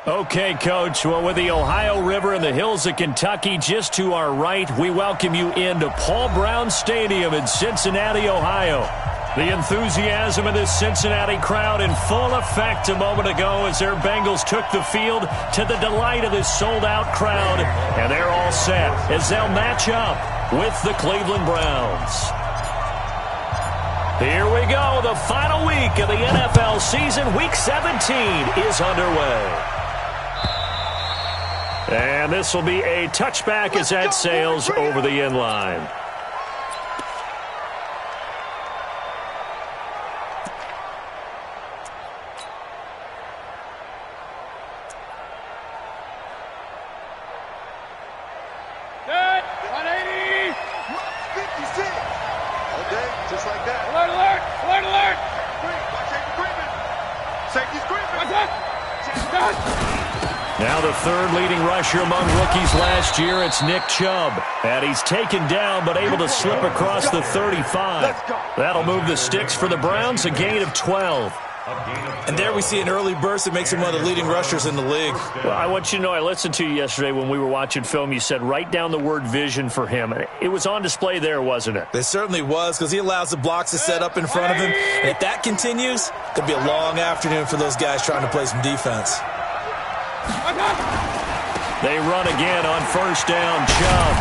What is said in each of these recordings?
Okay, Coach. Well, with the Ohio River and the hills of Kentucky just to our right, we welcome you into Paul Brown Stadium in Cincinnati, Ohio. The enthusiasm of this Cincinnati crowd in full effect a moment ago as their Bengals took the field to the delight of this sold-out crowd. And they're all set as they'll match up with the Cleveland Browns. Here we go. The final week of the NFL season. Week 17 is underway. And this will be a touchback as that sails over the end line. Good. 180. 56. Okay, just like that. Alert, alert. Alert, alert. Safety screaming. Safety screaming. What's that? Now the third leading rusher among rookies last year, it's Nick Chubb. And he's taken down but able to slip across the 35. That'll move the sticks for the Browns, a gain of 12. And there we see an early burst that makes him one of the leading rushers in the league. Well, I want you to know, I listened to you yesterday when we were watching film. You said write down the word vision for him. It was on display there, wasn't it? It certainly was, because he allows the blocks to set up in front of him. And if that continues, it'll be a long afternoon for those guys trying to play some defense. They run again on first down, Chubb.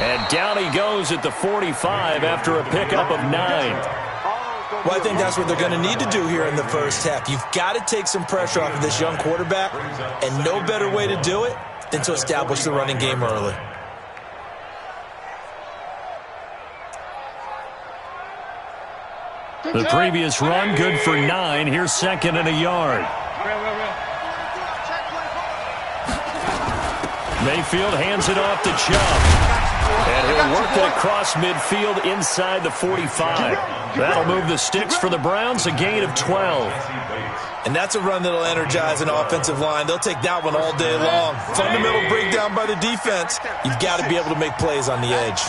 And down he goes at the 45 after a pickup of 9. Well, I think that's what they're going to need to do here in the first half. You've got to take some pressure off of this young quarterback, and no better way to do it than to establish the running game early. The previous run, good for 9. Here's second and a yard. Mayfield hands it off to Chubb. And he'll work it across midfield inside the 45. That'll move the sticks for the Browns, a gain of 12. And that's a run that'll energize an offensive line. They'll take that one all day long. Fundamental breakdown by the defense. You've got to be able to make plays on the edge.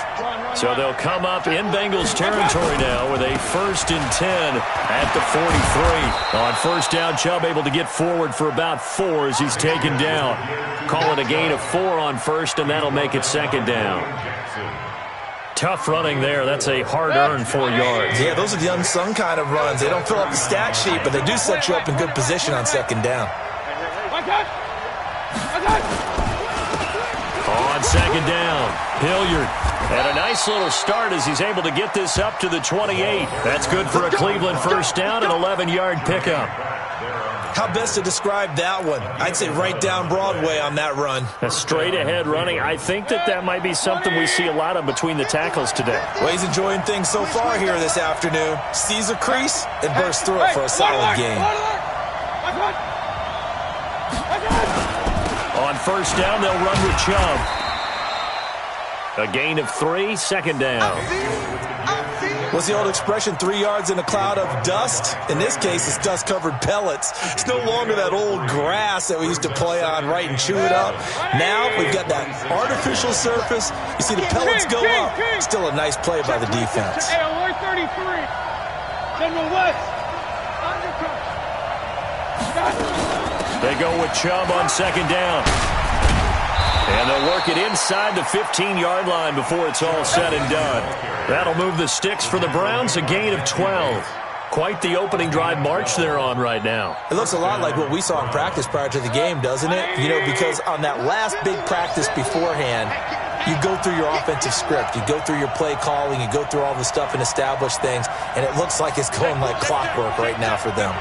So they'll come up in Bengals territory now with a 1st and 10 at the 43. On first down, Chubb able to get forward for about 4 as he's taken down. Call it a gain of 4 on first, and that'll make it second down. Tough running there. That's a hard-earned 4 yards. Yeah, those are the unsung kind of runs. They don't fill up the stat sheet, but they do set you up in good position on second down. On second down, Hilliard. And a nice little start as he's able to get this up to the 28. That's good for a Cleveland first down, an 11-yard pickup. How best to describe that one? I'd say right down Broadway on that run. A straight-ahead running. I think that might be something we see a lot of between the tackles today. Well, he's enjoying things so far here this afternoon. Sees a crease and bursts through it for a solid gain. On first down, they'll run with Chubb. A gain of 3, second down. What's the old expression, 3 yards in a cloud of dust? In this case, it's dust-covered pellets. It's no longer that old grass that we used to play on, right, and chew it up. Now we've got that artificial surface. You see the pellets go up. Still a nice play by the defense. Hey, alert 33. General West. They go with Chubb on second down. And they'll work it inside the 15-yard line before it's all said and done. That'll move the sticks for the Browns, a gain of 12. Quite the opening drive march they're on right now. It looks a lot like what we saw in practice prior to the game, doesn't it? You know, because on that last big practice beforehand, you go through your offensive script. You go through your play calling. You go through all the stuff and establish things. And it looks like it's going like clockwork right now for them.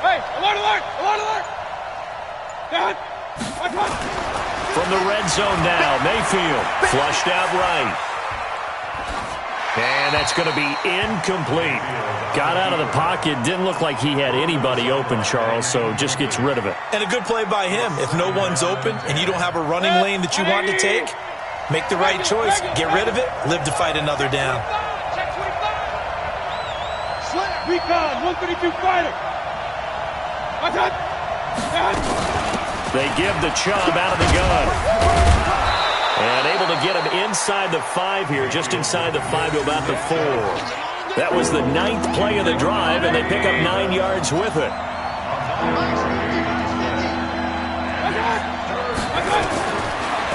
Hey, alert, alert, alert, alert. From the red zone now, Mayfield flushed out right. And that's going to be incomplete. Got out of the pocket. Didn't look like he had anybody open, Charles, so just gets rid of it. And a good play by him. If no one's open and you don't have a running lane that you want to take, make the right choice. Get rid of it. Live to fight another down. Recon, 132 fighter. They give the Chubb out of the gun. And able to get him inside the 5 here, just inside the 5 to about the 4. That was the 9th play of the drive, and they pick up 9 yards with it.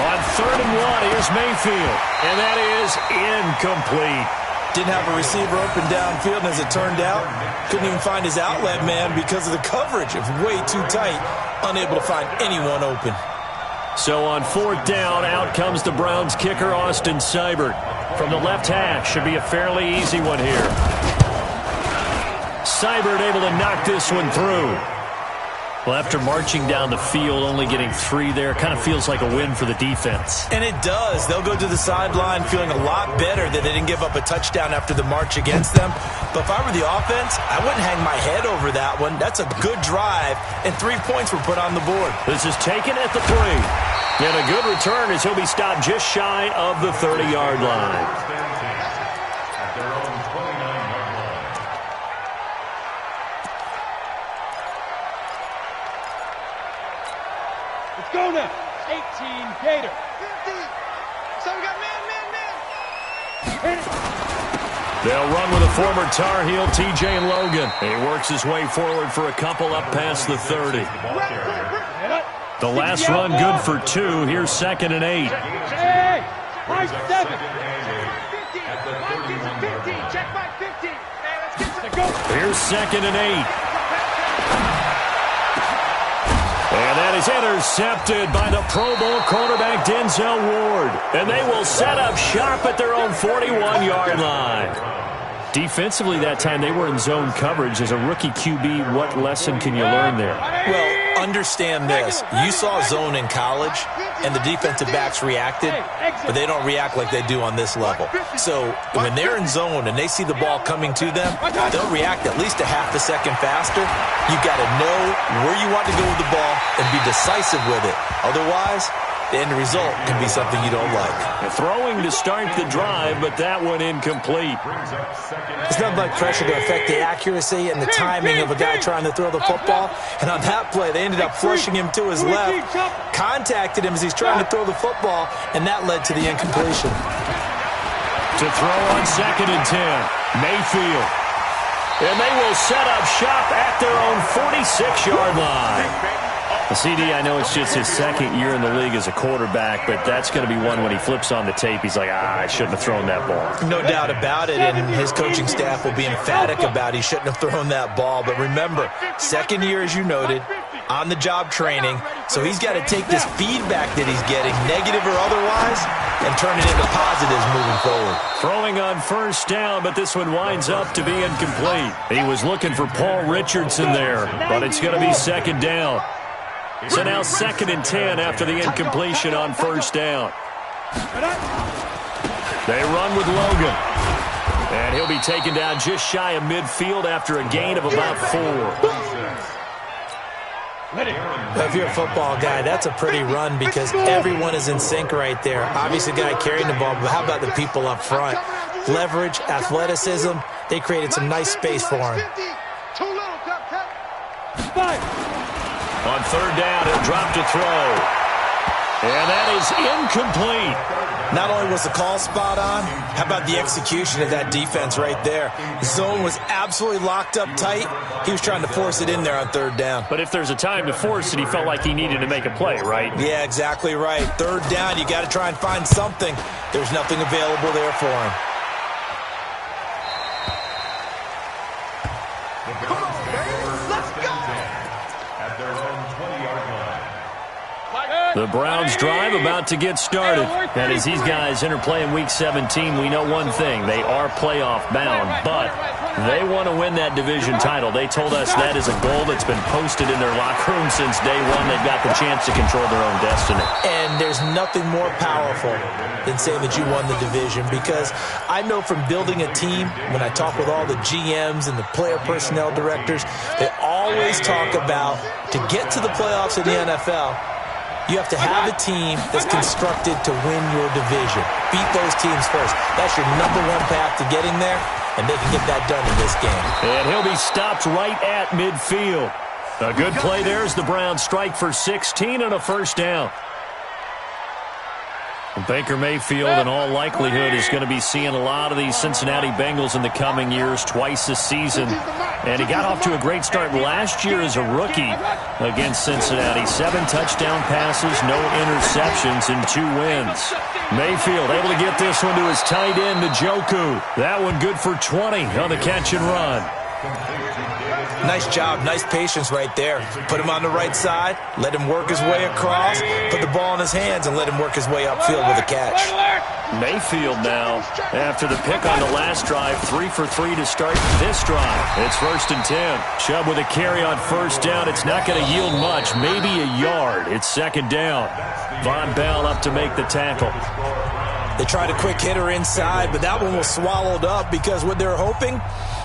On 3rd and 1, here's Mayfield, and that is incomplete. Didn't have a receiver open downfield, and as it turned out, couldn't even find his outlet man because of the coverage. It was way too tight, unable to find anyone open. So on 4th down, out comes the Browns kicker, Austin Seibert. From the left hash, should be a fairly easy one here. Seibert able to knock this one through. Well, after marching down the field, only getting 3 there, kind of feels like a win for the defense. And it does. They'll go to the sideline feeling a lot better that they didn't give up a touchdown after the march against them. But if I were the offense, I wouldn't hang my head over that one. That's a good drive, and 3 points were put on the board. This is taken at the 3. And a good return as he'll be stopped just shy of the 30-yard line. Let's go now. 18 Gator. 50. So we got man. They'll run with a former Tar Heel, TJ Logan. He works his way forward for a couple up past the 30. The last run good for 2. Here's 2nd and 8. Hey, right 7. 50. Check by 50. Let's go. Here's 2nd and 8. And that is intercepted by the Pro Bowl quarterback Denzel Ward. And they will set up shop at their own 41-yard line. Defensively that time, they were in zone coverage. As a rookie QB, what lesson can you learn there? Well, understand this. You saw zone in college, and the defensive backs reacted, but they don't react like they do on this level. So when they're in zone and they see the ball coming to them, they'll react at least a half a second faster. You've got to know where you want to go with the ball and be decisive with it. Otherwise, the end result can be something you don't like. Throwing to start the drive, but that one incomplete. It's nothing like pressure to affect the accuracy and the timing of a guy trying to throw the football. And on that play, they ended up flushing him to his left, contacted him as he's trying to throw the football, and that led to the incompletion. To throw on 2nd and 10, Mayfield. And they will set up shop at their own 46-yard line. CD, I know it's just his 2nd year in the league as a quarterback, but that's going to be one when he flips on the tape, he's like, I shouldn't have thrown that ball. No doubt about it, and his coaching staff will be emphatic about he shouldn't have thrown that ball. But remember, 2nd year, as you noted, on-the-job training, so he's got to take this feedback that he's getting, negative or otherwise, and turn it into positives moving forward. Throwing on 1st down, but this one winds up to be incomplete. He was looking for Paul Richardson there, but it's going to be 2nd down. So now 2nd and 10 after the incompletion on 1st down. They run with Logan. And he'll be taken down just shy of midfield after a gain of about 4. If you're a football guy, that's a pretty run because everyone is in sync right there. Obviously, the guy carrying the ball, but how about the people up front? Leverage, athleticism, they created some nice space for him. On 3rd down, he'll drop to throw. And that is incomplete. Not only was the call spot on, how about the execution of that defense right there? Zone was absolutely locked up tight. He was trying to force it in there on 3rd down. But if there's a time to force it, he felt like he needed to make a play, right? Yeah, exactly right. 3rd down, you got to try and find something. There's nothing available there for him. The Browns drive about to get started. And as these guys interplay in Week 17, we know one thing. They are playoff bound, but they want to win that division title. They told us that is a goal that's been posted in their locker room since day one. They've got the chance to control their own destiny. And there's nothing more powerful than saying that you won the division, because I know from building a team, when I talk with all the GMs and the player personnel directors, they always talk about to get to the playoffs in the NFL, you have to have a team that's constructed to win your division. Beat those teams first. That's your #1 path to getting there, and they can get that done in this game. And he'll be stopped right at midfield. A good play there as the Browns strike for 16 and a 1st down. Baker Mayfield, in all likelihood, is going to be seeing a lot of these Cincinnati Bengals in the coming years, twice this season. And he got off to a great start last year as a rookie against Cincinnati. 7 touchdown passes, no interceptions, and 2 wins. Mayfield able to get this one to his tight end, Njoku. That one good for 20 on the catch and run. Nice job, nice patience right there. Put him on the right side, let him work his way across, put the ball in his hands, and let him work his way upfield with a catch. Mayfield now, after the pick on the last drive, 3 for 3 to start this drive. It's 1st and 10. Chubb with a carry on 1st down. It's not going to yield much, maybe a yard. It's 2nd down. Von Bell up to make the tackle. They tried a quick hitter inside, but that one was swallowed up because what they're hoping,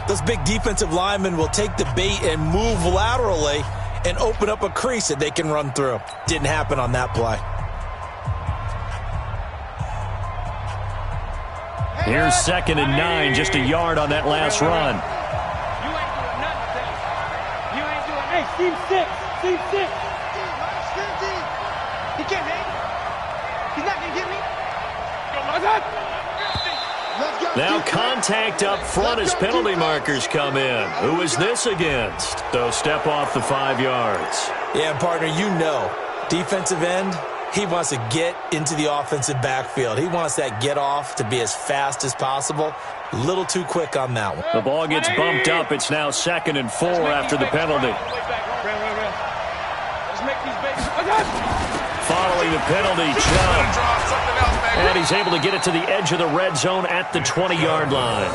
those big defensive linemen will take the bait and move laterally and open up a crease that they can run through. Didn't happen on that play. Here's 2nd and 9, just a yard on that last run. You ain't doing nothing today. You ain't doing. Hey, Steve 6. Steve 6. He can't hang. He's not going to get me. Now contact up front as penalty markers come in. Who is this against? They'll step off the 5 yards. Yeah, partner, you know, defensive end, he wants to get into the offensive backfield. He wants that get off to be as fast as possible. A little too quick on that one. The ball gets bumped up. It's now 2nd and 4 after the penalty. Following the penalty, Chubb. And he's able to get it to the edge of the red zone at the 20-yard line.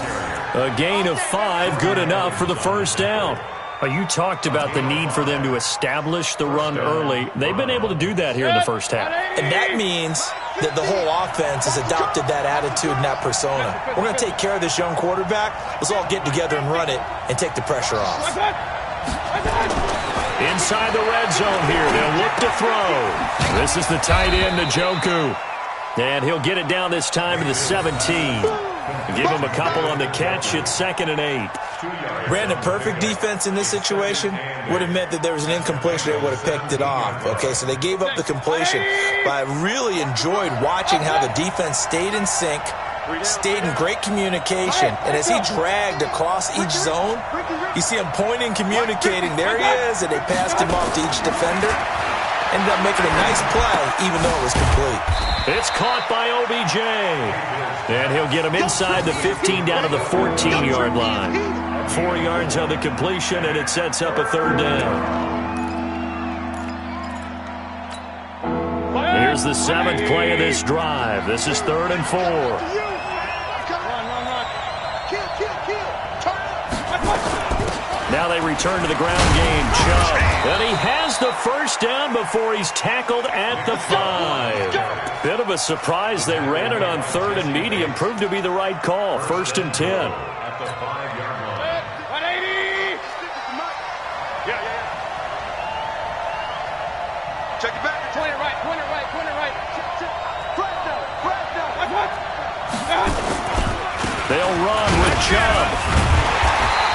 A gain of 5, good enough for the 1st down. You talked about the need for them to establish the run early. They've been able to do that here in the 1st half. And that means that the whole offense has adopted that attitude and that persona. We're going to take care of this young quarterback. Let's all get together and run it and take the pressure off. Inside the red zone here, they'll look to throw. This is the tight end, Njoku. And he'll get it down this time to the 17. Give him a couple on the catch. It's 2nd and 8. Brandon, perfect defense in this situation would have meant that there was an incompletion. They would have picked it off. Okay, so they gave up the completion. But I really enjoyed watching how the defense stayed in sync, stayed in great communication. And as he dragged across each zone, you see him pointing, communicating. There he is, and they passed him off to each defender. Ended up making a nice play, even though it was complete. It's caught by OBJ. And he'll get him inside the 15 down to the 14-yard line. 4 yards on the completion, and it sets up a 3rd down. Here's the 7th play of this drive. This is 3rd and 4. Now they return to the ground game. Chubb. And he has the 1st down before he's tackled at the 5. Bit of a surprise. They ran it on 3rd and medium. Proved to be the right call. 1st and 10. At the 5-yard line. 180. Yeah. Check it back. Point it right. They'll run with Chubb.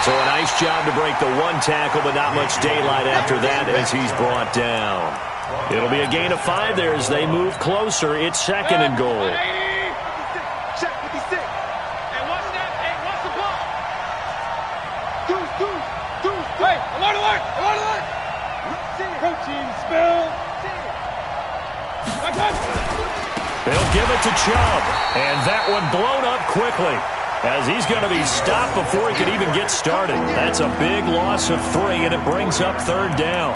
So a nice job to break the 1 tackle, but not much daylight after that as he's brought down. It'll be a gain of 5 there as they move closer. It's 2nd and goal. Check 56. Hey, watch that. Hey, watch the block. Deuce. Hey, alert. Coaching spell. They'll give it to Chubb. And that one blown up quickly, as he's going to be stopped before he can even get started. That's a big loss of 3, and it brings up 3rd down.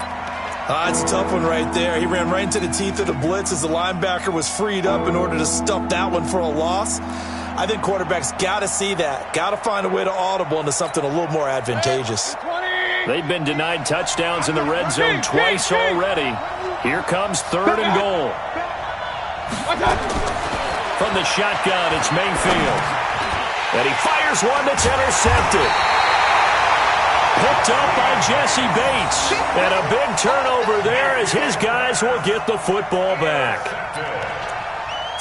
It's a tough one right there. He ran right into the teeth of the blitz as the linebacker was freed up in order to stuff that one for a loss. I think quarterbacks got to see that. Got to find a way to audible into something a little more advantageous. They've been denied touchdowns in the red zone twice already. Here comes 3rd and goal. From the shotgun, it's Mayfield. And he fires one that's intercepted. Picked up by Jesse Bates. And a big turnover there as his guys will get the football back.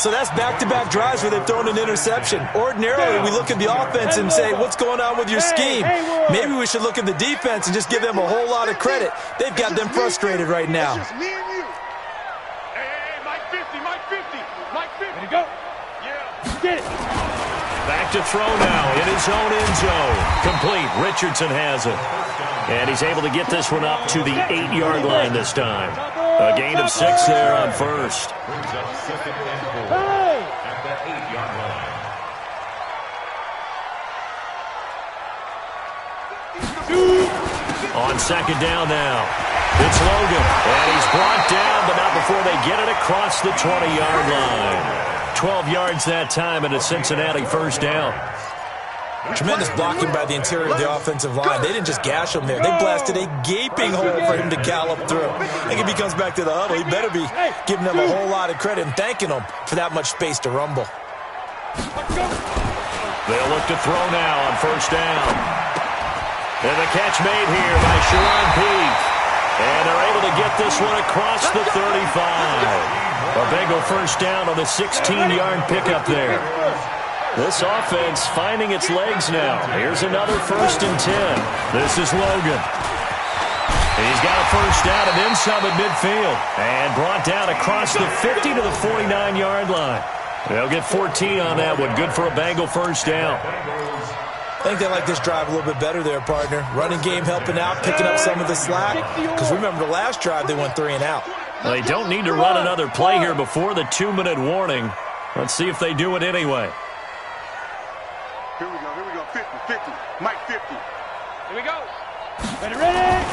So that's back-to-back drives where they've thrown an interception. Ordinarily, we look at the offense and say, what's going on with your scheme? Maybe we should look at the defense and just give them a whole lot of credit. They've got them frustrated right now. Hey, Mike 50. Mike 50. Get it. Back to throw now in his own end zone. Complete. Richardson has it. And he's able to get this one up to the 8-yard line this time. A gain of 6 there on first. Hey. On second down now. It's Logan. And he's brought down, but not before they get it across the 20-yard line. 12 yards that time and a Cincinnati first down. Tremendous blocking by the interior of the offensive line. They didn't just gash him there. They blasted a gaping hole for him to gallop through. I think if he comes back to the huddle, he better be giving them a whole lot of credit and thanking them for that much space to rumble. They'll look to throw now on first down. And the catch made here by Sharon Peete. And they're able to get this one across the 35. A Bengal first down on the 16-yard pickup there. This offense finding its legs now. Here's another 1st and 10. This is Logan. He's got a first down and then some at midfield. And brought down across the 50 to the 49-yard line. They'll get 14 on that one. Good for a Bengal first down. I think they like this drive a little bit better there, partner. Running game helping out, picking up some of the slack. Because remember, the last drive they went 3 and out. Well, they don't need to run another play here before the 2-minute warning. Let's see if they do it anyway. Here we go, 50, Mike 50. Here we go. Ready.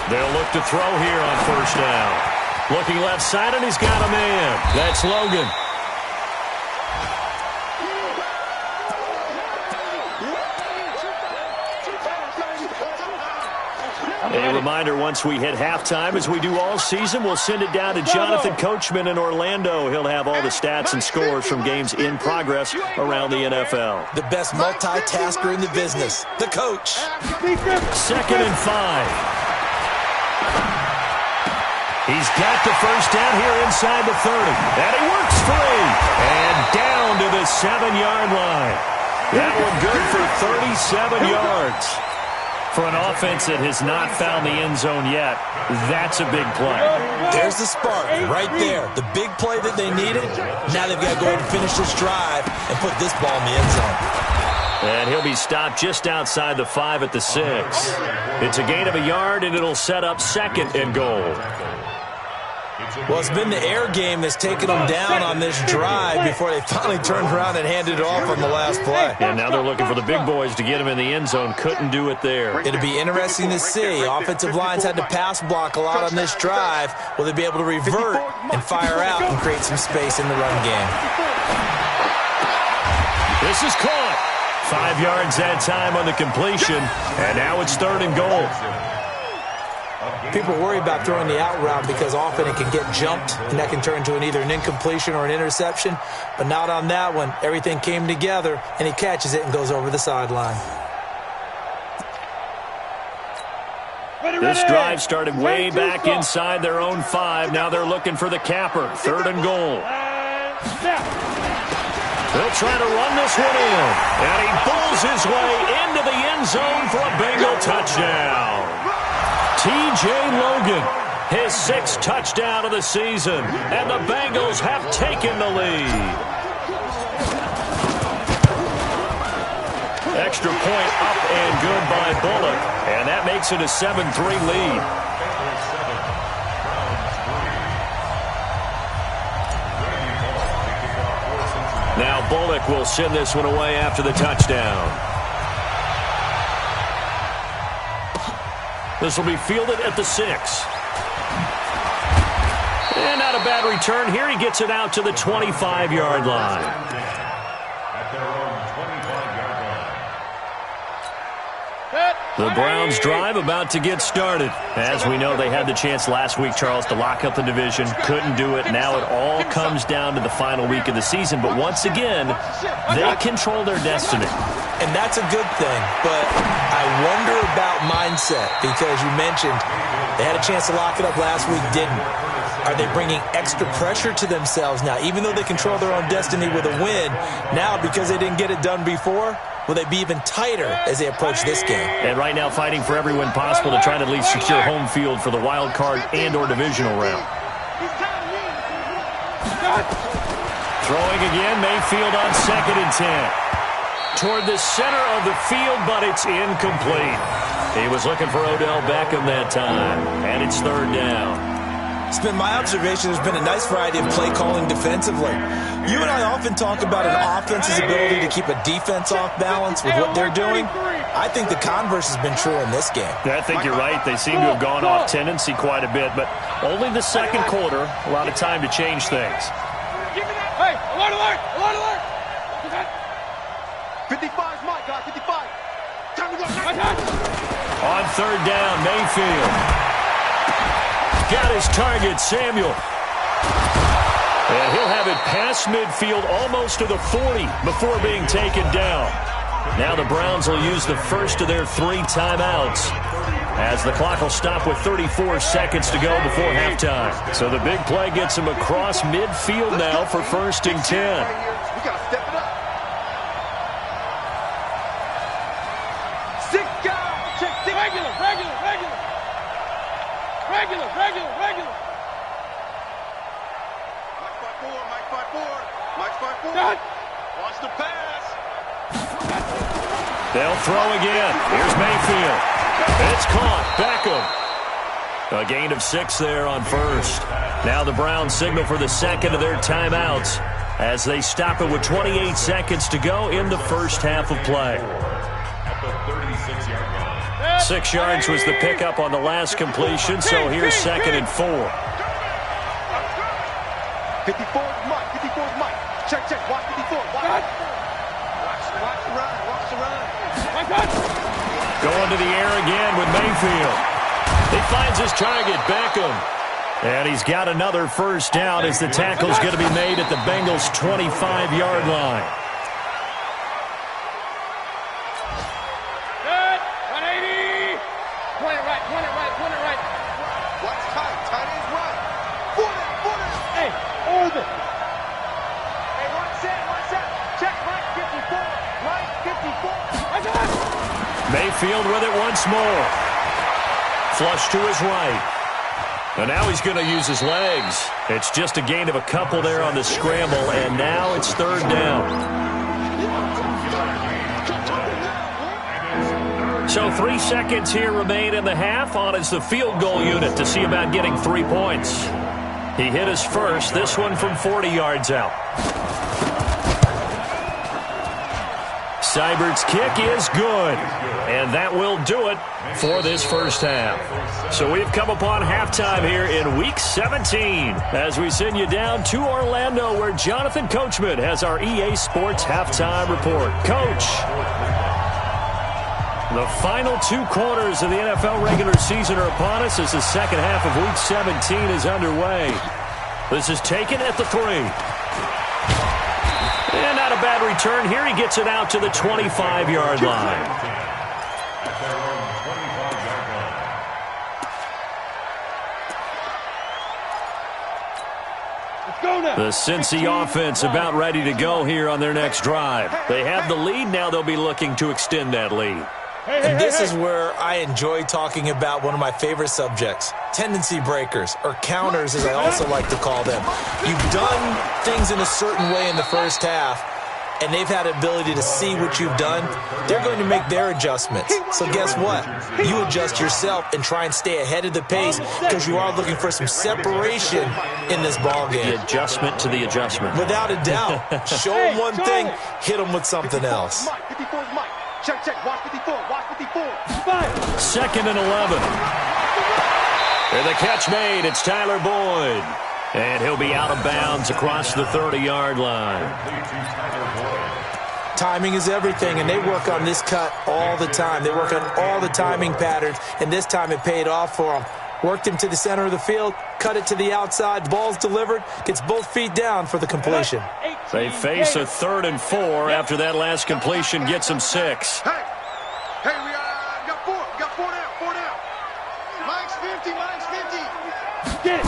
They'll look to throw here on first down. Looking left side, and he's got a man. That's Logan. A reminder, once we hit halftime, as we do all season, we'll send it down to Jonathan Coachman in Orlando. He'll have all the stats and scores from games in progress around the NFL. The best multitasker in the business, the coach. 2nd and 5. He's got the first down here inside the 30. And he works free. And down to the 7-yard line. That one good for 37 yards. For an offense that has not found the end zone yet, that's a big play. There's the spark right there. The big play that they needed. Now they've got to go ahead and finish this drive and put this ball in the end zone. And he'll be stopped just outside the 5 at the 6. It's a gain of a yard, and it'll set up 2nd and goal. Well, it's been the air game that's taken them down on this drive before they finally turned around and handed it off on the last play. And now they're looking for the big boys to get him in the end zone. Couldn't do it there. It'll be interesting to see. Offensive lines had to pass block a lot on this drive. Will they be able to revert and fire out and create some space in the run game? This is caught. 5 yards that time on the completion. And now it's 3rd and goal. People worry about throwing the out route because often it can get jumped, and that can turn into either an incompletion or an interception. But not on that one. Everything came together, and he catches it and goes over the sideline. This drive started way back inside their own 5. Now they're looking for the capper. 3rd and goal. They'll try to run this one in. And he pulls his way into the end zone for a Bengal touchdown. T.J. Logan, his 6th touchdown of the season, and the Bengals have taken the lead. Extra point up and good by Bullock, and that makes it a 7-3 lead. Now Bullock will send this one away after the touchdown. This will be fielded at the 6. And not a bad return here. He gets it out to the 25-yard line. The Browns drive about to get started. As we know, they had the chance last week, Charles, to lock up the division. Couldn't do it. Now it all comes down to the final week of the season. But once again, they control their destiny. And that's a good thing. But I wonder about mindset because you mentioned they had a chance to lock it up last week, didn't. Are they bringing extra pressure to themselves now? Even though they control their own destiny with a win, now because they didn't get it done before, will they be even tighter as they approach this game? And right now fighting for every win possible to try to at least secure home field for the wild card and or divisional round. Throwing again, Mayfield on 2nd and 10. Toward the center of the field, but it's incomplete. He was looking for Odell Beckham that time, and it's 3rd down. It's been my observation there's been a nice variety of play calling defensively. You and I often talk about an offense's ability to keep a defense off balance with what they're doing. I think the converse has been true in this game. Yeah, I think you're right. They seem to have gone off tendency quite a bit, but only the second quarter, a lot of time to change things. Hey, alert, alert, alert, alert. 55's Mike, guys, 55. Time to go. On 3rd down, Mayfield. Got his target, Samuel. And he'll have it past midfield almost to the 40 before being taken down. Now the Browns will use the first of their 3 timeouts as the clock will stop with 34 seconds to go before halftime. So the big play gets him across midfield now for 1st and 10. We got to step it up. 6 guys. Check 6. Regular. Mike 5-4. Done. Watch the pass. They'll throw again. Here's Mayfield. It's caught. Beckham. A gain of 6 there on 1st. Now the Browns signal for the 2nd of their timeouts as they stop it with 28 seconds to go in the first half of play. 6 yards was the pickup on the last completion, so here's 2nd and 4. 54's Mike. 54's Mike. Check. Watch 54. Watch the run. Going to the air again with Mayfield. He finds his target, Beckham. And he's got another 1st down as the tackle's going to be made at the Bengals' 25-yard line. Good. 180. Point it right. Watch tight is right. 40. Hey, hold it. Hey, watch that. Check right 54. Mayfield with it once more. Flush to his right. And now he's going to use his legs. It's just a gain of a couple there on the scramble, and now it's 3rd down. So 3 seconds here remain in the half. On is the field goal unit to see about getting 3 points. He hit his first, this one from 40 yards out. Seibert's kick is good, and that will do it for this first half. So we've come upon halftime here in Week 17 as we send you down to Orlando where Jonathan Coachman has our EA Sports Halftime Report. Coach, the final 2 quarters of the NFL regular season are upon us as the second half of Week 17 is underway. This is taken at the 3. And not a bad return here. He gets it out to the 25-yard line. The Cincy offense about ready to go here on their next drive. They have the lead. Now they'll be looking to extend that lead. And this is where I enjoy talking about one of my favorite subjects, tendency breakers, or counters as I also like to call them. You've done things in a certain way in the first half, and they've had the ability to see what you've done. They're going to make their adjustments. So guess what? You adjust yourself and try and stay ahead of the pace because you are looking for some separation in this ball game. The adjustment to the adjustment. Without a doubt. Show them one thing, hit them with something else. 54's Mike. Check. Watch 54. 2nd and 11. And the catch made. It's Tyler Boyd. And he'll be out of bounds across the 30-yard line. Timing is everything, and they work on this cut all the time. They work on all the timing patterns, and this time it paid off for them. Worked him to the center of the field, cut it to the outside, ball's delivered, gets both feet down for the completion. They face a 3rd and 4 after that last completion gets them 6. Hey, we got 4. We got 4 down. Mike's 50. Get it.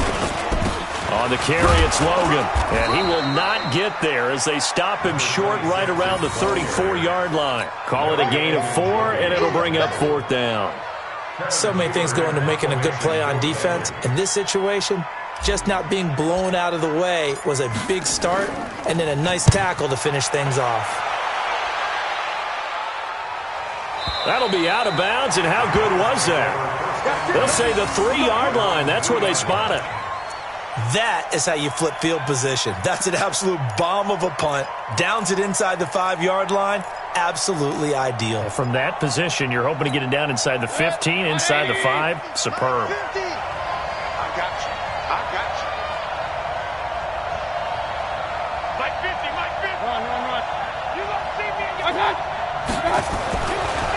On the carry, it's Logan, and he will not get there as they stop him short right around the 34-yard line. Call it a gain of 4, and it'll bring up 4th down. So many things go into making a good play on defense. In this situation, Just not being blown out of the way was a big start, and then a nice tackle to finish things off. That'll be out of bounds, and how good was that? They'll say the 3-yard line. That's where they spot it. That is how you flip field position. That's an absolute bomb of a punt. Downs it inside the 5-yard line. Absolutely ideal. From that position, you're hoping to get it down inside the 15, inside the 5. Superb. I got you. I got you. Mike 50, Mike 50. Run. You don't see me in your...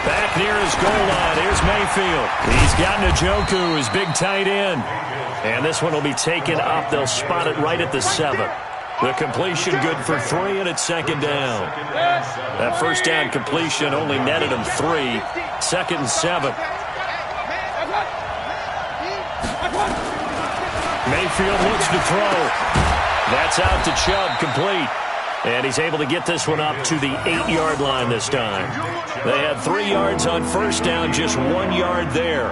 Back near his goal line. Here's Mayfield. He's got Njoku, his big tight end. And this one will be taken up. They'll spot it right at the 7. The completion good for 3, and it's second down. That first down completion only netted him 3. Second and 7. Mayfield looks to throw. That's out to Chubb, complete. And he's able to get this one up to the 8-yard line this time. They had 3 yards on first down, just 1 yard there.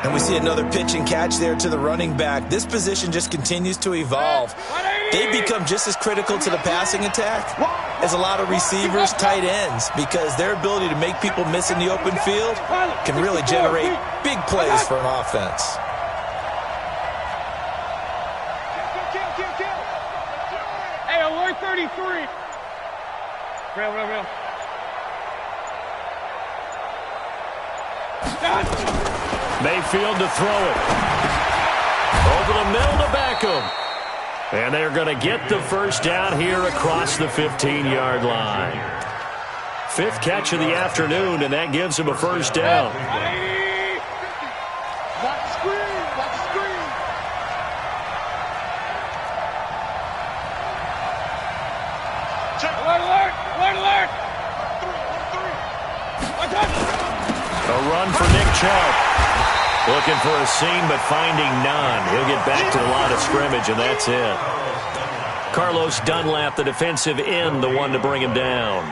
And we see another pitch and catch there to the running back. This position just continues to evolve. They become just as critical to the passing attack as a lot of receivers, tight ends, because their ability to make people miss in the open field can really generate big plays for an offense. Hey, alert 33. Real. Mayfield to throw it. Over the middle to Beckham. And they're going to get the first down here across the 15-yard line. 5th catch of the afternoon, and that gives him a first down. Watch the screen. Watch the screen. Check. Alert. 3. A run for Nick Chubb. Looking for a seam, but finding none. He'll get back to the line of scrimmage, and that's it. Carlos Dunlap, the defensive end, the one to bring him down.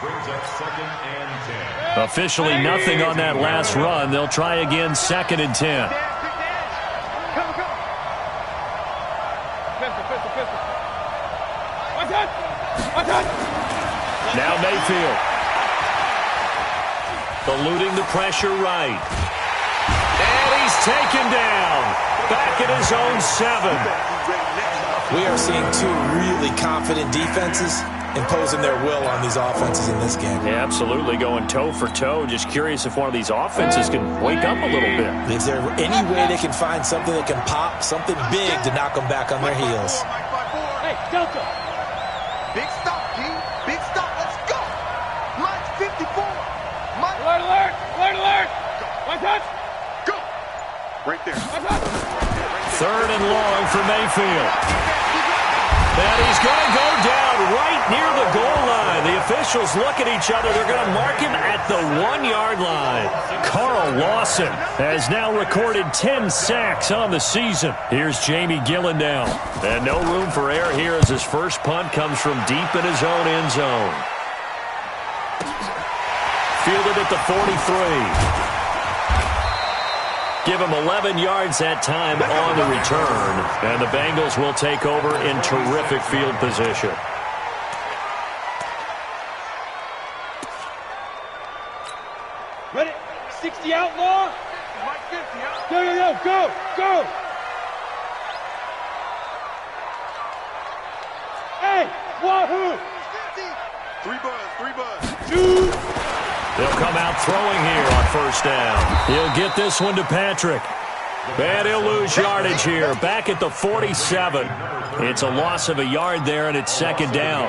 Officially nothing on that last run. They'll try again, 2nd and 10. Now Mayfield. Eluding the pressure right. And he's taken down. Back at his own 7. We are seeing 2 really confident defenses imposing their will on these offenses in this game. Yeah, absolutely, going toe for toe. Just curious if one of these offenses can wake up a little bit. Is there any way they can find something that can pop, something big to knock them back on their heels? Hey, Delta. Big stop, G. Big stop. Let's go. Mike's 54. Mike. Alert. One touch. Go. Right there. 3rd and long for Mayfield. And he's going to go down right near the goal line. The officials look at each other. They're going to mark him at the 1-yard line. Carl Lawson has now recorded 10 sacks on the season. Here's Jamie Gillen now. And no room for error here as his first punt comes from deep in his own end zone. Fielded at the 43. Give him 11 yards that time on the return. And the Bengals will take over in terrific field position. Ready? 60 outlaw. Mike 50, huh? Go. Hey, wahoo. 3 buzz. 2. They'll come out throwing here on first down. He'll get this one to Patrick. And he'll lose yardage here. Back at the 47. It's a loss of a yard there, and it's 2nd down.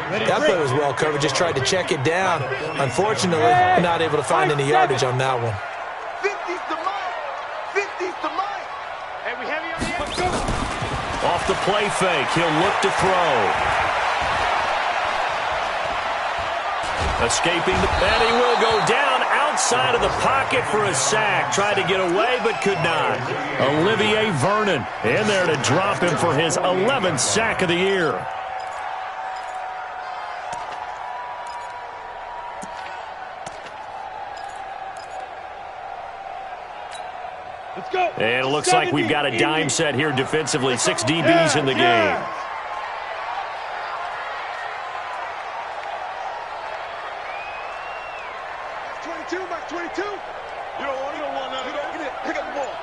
That play was well covered. Just tried to check it down. Unfortunately, we're not able to find any yardage on that one. 50's the Mike. 50's the Mike. Hey, we heavy on the Let's go. Off the play fake, he'll look to throw. Escaping, and he will go down outside of the pocket for a sack. Tried to get away, but could not. Olivier Vernon in there to drop him for his 11th sack of the year. Let's go. And it looks like we've got a dime set here defensively. 6 DBs in the game. Max 22. You don't want none of that. Get it. Pick up the ball.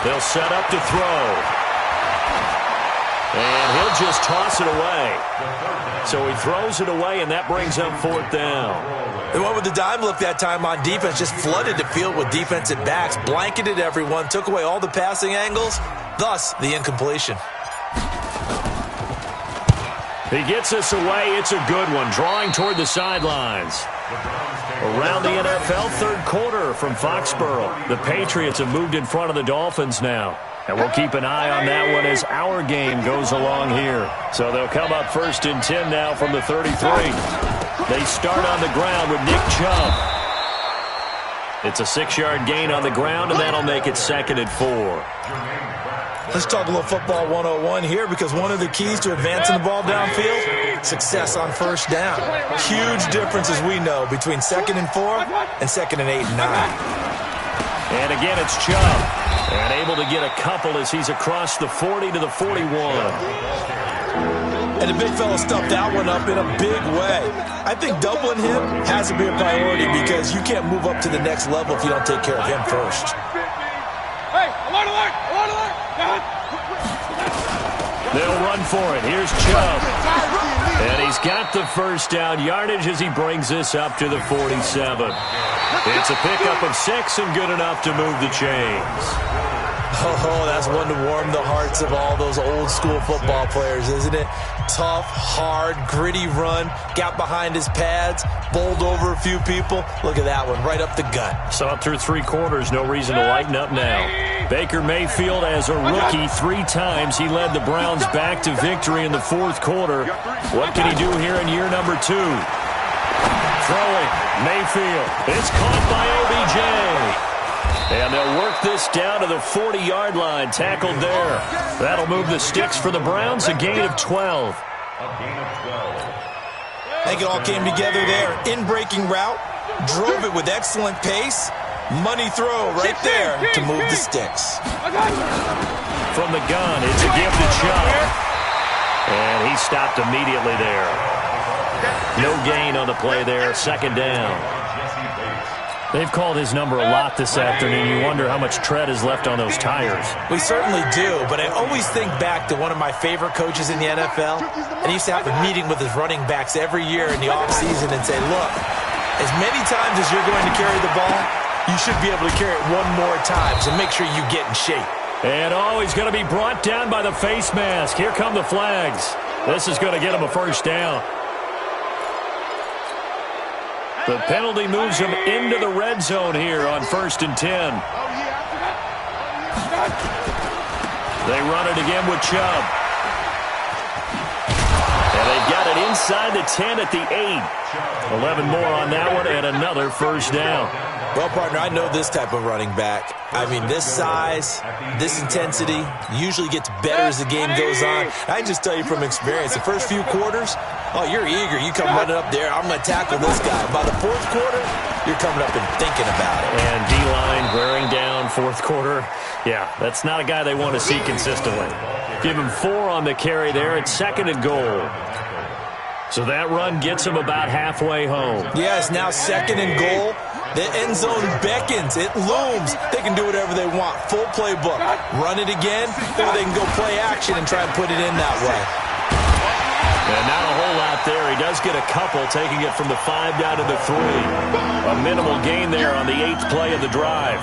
They'll set up to throw. And he'll just toss it away. So he throws it away, and that brings up 4th down. They went with the dime look that time on defense, just flooded the field with defensive backs, blanketed everyone, took away all the passing angles, thus the incompletion. He gets us away. It's a good one, drawing toward the sidelines. Around the NFL, 3rd quarter from Foxborough. The Patriots have moved in front of the Dolphins now. And we'll keep an eye on that one as our game goes along here. So they'll come up 1st and 10 now from the 33. They start on the ground with Nick Chubb. It's a 6-yard gain on the ground, and that'll make it 2nd and 4. Let's talk a little football 101 here, because one of the keys to advancing the ball downfield, success on 1st down. Huge difference, as we know, between 2nd and 4 and 2nd and 8 and 9. And again, it's Chubb. And able to get a couple as he's across the 40 to the 41. And the big fella stuffed that one up in a big way. I think doubling him has to be a priority, because you can't move up to the next level if you don't take care of him first. Hey, alert, alert, alert, alert. They'll run for it. Here's Chubb. And he's got the 1st down yardage as he brings this up to the 47. It's a pickup of 6 and good enough to move the chains. Oh, that's one to warm the hearts of all those old-school football players, isn't it? Tough, hard, gritty run, got behind his pads, bowled over a few people. Look at that one, right up the gut. Saw it through 3 quarters, no reason to lighten up now. Baker Mayfield, as a rookie, 3 times he led the Browns back to victory in the 4th quarter. What can he do here in year number 2? Throwing, Mayfield. It's caught by OBJ. And they'll work this down to the 40-yard line, tackled there. That'll move the sticks for the Browns, a gain of 12. I think it all came together there. In-breaking route, drove it with excellent pace. Money throw right there to move the sticks. From the gun, it's a give to Chubb. And he stopped immediately there. No gain on the play there, 2nd down. They've called his number a lot this afternoon. You wonder how much tread is left on those tires. We certainly do, but I always think back to one of my favorite coaches in the NFL, and he used to have a meeting with his running backs every year in the offseason and say, look, as many times as you're going to carry the ball, you should be able to carry it one more time, so make sure you get in shape. And he's going to be brought down by the face mask. Here come the flags. This is going to get him a 1st down. The penalty moves him into the red zone here on 1st and 10. They run it again with Chubb. And they've got it inside the 10 at the 8. 11 more on that one and another 1st down. Well, partner, I know this type of running back. I mean, this size, this intensity usually gets better as the game goes on. I can just tell you from experience, the first few quarters, oh, you're eager. You come running up there, I'm going to tackle this guy. By the 4th quarter, you're coming up and thinking about it. And D-line wearing down 4th quarter. Yeah, that's not a guy they want to see consistently. Give him 4 on the carry there. It's 2nd and goal. So that run gets him about halfway home. Yeah, it's now 2nd and goal. The end zone beckons. It looms. They can do whatever they want. Full playbook. Run it again, or they can go play action and try and put it in that way. And not a whole lot there. He does get a couple, taking it from the 5 down to the 3. A minimal gain there on the 8th play of the drive.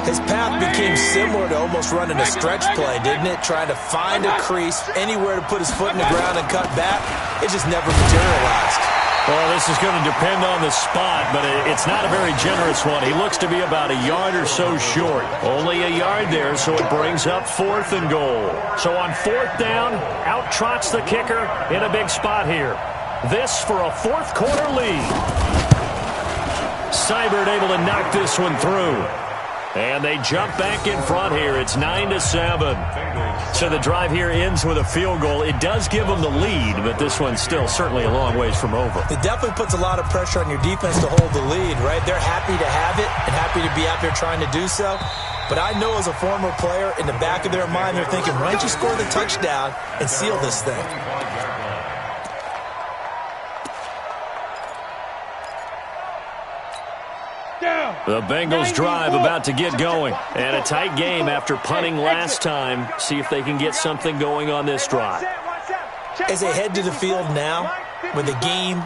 His path became similar to almost running a stretch play, didn't it? Trying to find a crease, anywhere to put his foot in the ground and cut back. It just never materialized. Well, this is going to depend on the spot, but it's not a very generous one. He looks to be about a yard or so short. Only a yard there, so it brings up 4th and goal. So on 4th down, out trots the kicker in a big spot here. This for a 4th quarter lead. Seibert able to knock this one through. And they jump back in front here. It's 9-7. So the drive here ends with a field goal. It does give them the lead, but this one's still certainly a long ways from over. It definitely puts a lot of pressure on your defense to hold the lead, right? They're happy to have it and happy to be out there trying to do so. But I know as a former player, in the back of their mind, they're thinking, why don't you score the touchdown and seal this thing? The Bengals drive about to get going. And a tight game after punting last time. See if they can get something going on this drive. As they head to the field now, with the game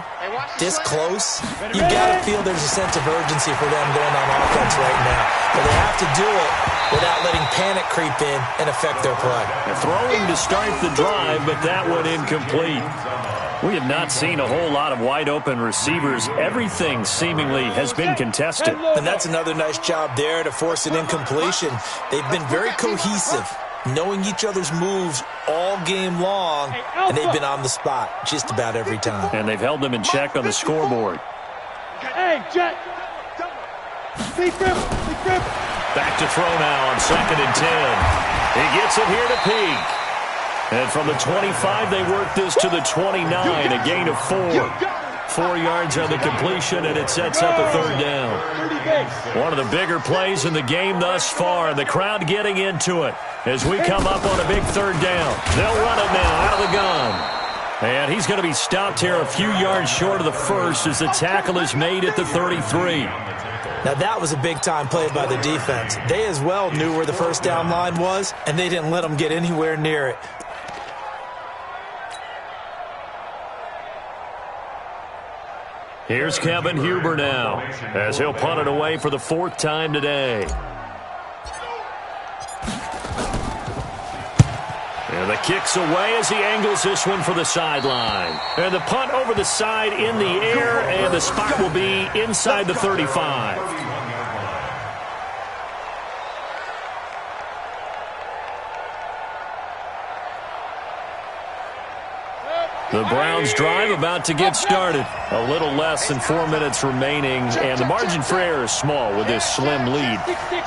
this close, you've got to feel there's a sense of urgency for them going on offense right now. But they have to do it without letting panic creep in and affect their play. They're throwing to start the drive, but that one incomplete. We have not seen a whole lot of wide-open receivers. Everything seemingly has been contested. And that's another nice job there to force an incompletion. They've been very cohesive, knowing each other's moves all game long, and they've been on the spot just about every time. And they've held them in check on the scoreboard. Hey, Jet. Back to throw now on 2nd and 10. He gets it here to Peak. And from the 25, they work this to the 29, a gain of 4. 4 yards on the completion, and it sets up a 3rd down. One of the bigger plays in the game thus far, and the crowd getting into it as we come up on a big 3rd down. They'll run it now out of the gun. And he's going to be stopped here a few yards short of the first as the tackle is made at the 33. Now, that was a big-time play by the defense. They as well knew where the first down line was, and they didn't let them get anywhere near it. Here's Kevin Huber now, as he'll punt it away for the 4th time today. And the kick's away as he angles this one for the sideline. And the punt over the side in the air, and the spot will be inside the 35. The Browns drive about to get started. A little less than 4 minutes remaining, and the margin for error is small with this slim lead.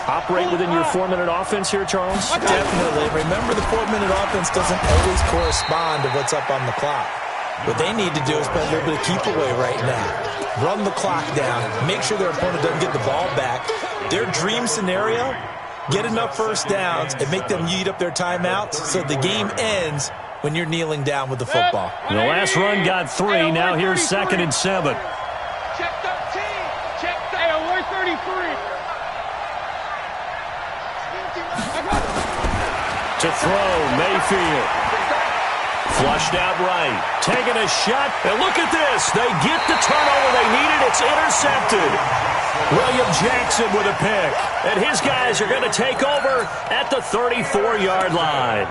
Operate within your 4-minute offense here, Charles? Definitely. Remember, the 4-minute offense doesn't always correspond to what's up on the clock. What they need to do is play a little bit of keep away right now. Run the clock down. Make sure their opponent doesn't get the ball back. Their dream scenario, get enough first downs and make them eat up their timeouts so the game ends when you're kneeling down with the football. The last run got 3. Now here's 2nd and 7. Check 13. Check 33. To throw, Mayfield. Flushed out right. Taking a shot. And look at this. They get the turnover they needed. It's intercepted. William Jackson with a pick. And his guys are going to take over at the 34-yard line.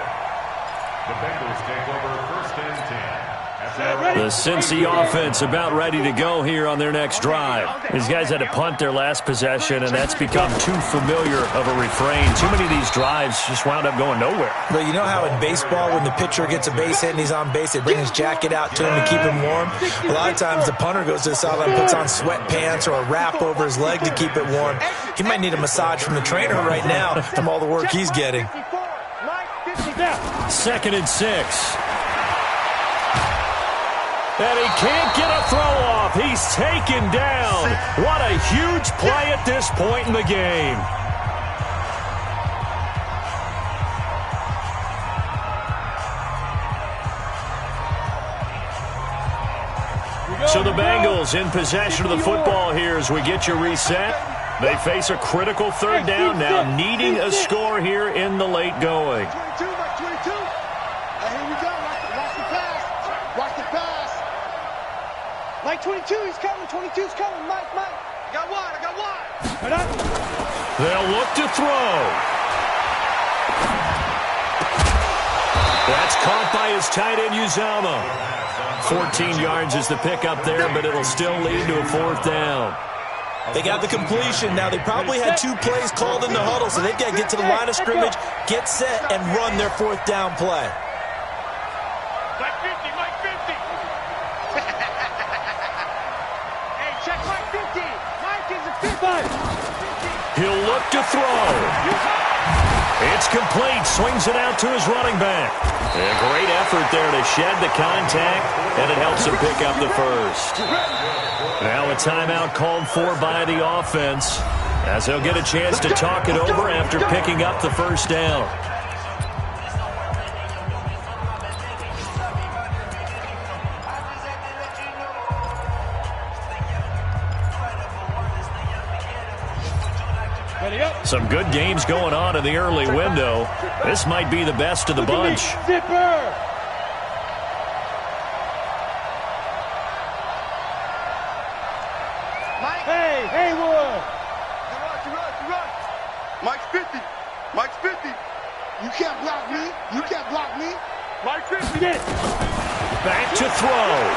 The Bengals take over 1st and 10. The Cincy offense about ready to go here on their next drive. These guys had to punt their last possession, and that's become too familiar of a refrain. Too many of these drives just wound up going nowhere. But you know how in baseball, when the pitcher gets a base hit and he's on base, they bring his jacket out to him to keep him warm? A lot of times the punter goes to the sideline and puts on sweatpants or a wrap over his leg to keep it warm. He might need a massage from the trainer right now from all the work he's getting. 2nd and 6. And he can't get a throw off. He's taken down. What a huge play at this point in the game. So the Bengals in possession of the football here as we get you reset. They face a critical 3rd down now, needing a score here in the late going. 22, Mike 22. Here we go. Watch the pass. Watch the pass. Mike 22, he's coming. 22's coming. Mike. I got one. They'll look to throw. That's caught by his tight end, Uzama. 14 yards is the pickup there, but it'll still lead to a 4th down. They got the completion. Now, they probably had 2 plays called in the huddle, so they've got to get to the line of scrimmage, get set, and run their 4th down play. Mike 50. Hey, check Mike 50. Mike is a 50. He'll look to throw. It's complete. Swings it out to his running back. A great effort there to shed the contact, and it helps him pick up the first. Now a timeout called for by the offense, as they'll get a chance to talk it over after picking up the first down. Some good games going on in the early window. This might be the best of the bunch. Zipper! Hey, Haywood! Run. Mike's 50. Mike's 50. You can't block me. You can't block me. Mike's 50. Back to throw.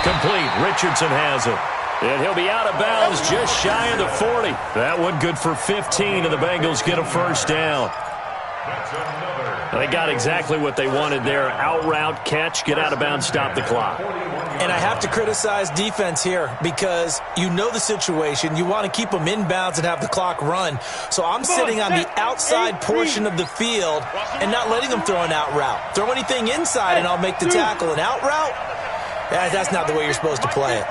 Complete. Richardson has it. And he'll be out of bounds just shy of the 40. That one good for 15, and the Bengals get a first down. They got exactly what they wanted there. Out route, catch, get out of bounds, stop the clock. And I have to criticize defense here because you know the situation. You want to keep them inbounds and have the clock run. So I'm sitting on the outside portion of the field and not letting them throw an out route. Throw anything inside and I'll make the tackle. An out route, that's not the way you're supposed to play it.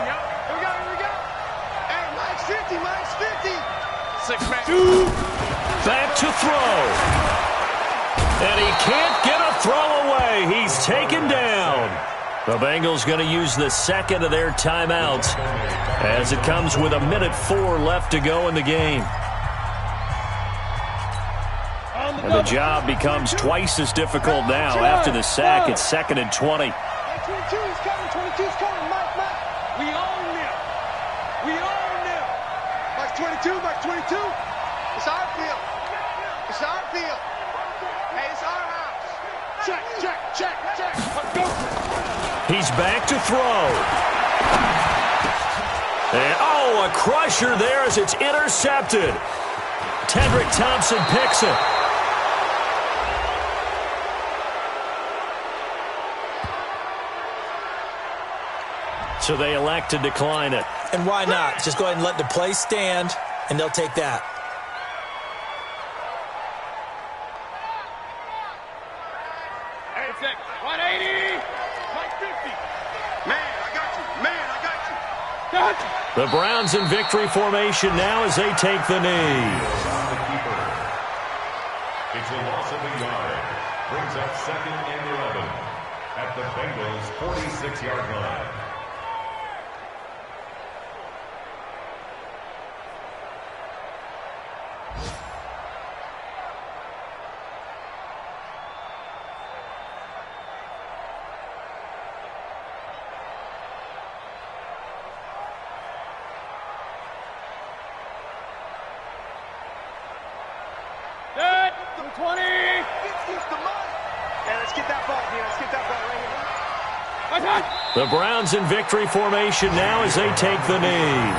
Back to throw. And he can't get a throw away. He's taken down. The Bengals going to use the second of their timeouts as it comes with 1:04 left to go in the game. And the job becomes twice as difficult now after the sack. It's 2nd and 20. 22's coming. 22's coming. Mike. We own them. Mike's 22. Mike's 22. It's our field. It's our field. Hey, it's our house. Check. Let's go. He's back to throw. And, a crusher there as it's intercepted. Tedrick Thompson picks it. So they elect to decline it. And why not? Just go ahead and let the play stand, and they'll take that. Hey, 180! Mike 50! Man, I got you. The Browns in victory formation now as they take the knee. It's a loss of a yard. Brings up 2nd and 11 at the Bengals' 46-yard line. Good! 20! Yeah, let's get that ball here. Let's get that ball right here. The Browns in victory formation now as they take the knee.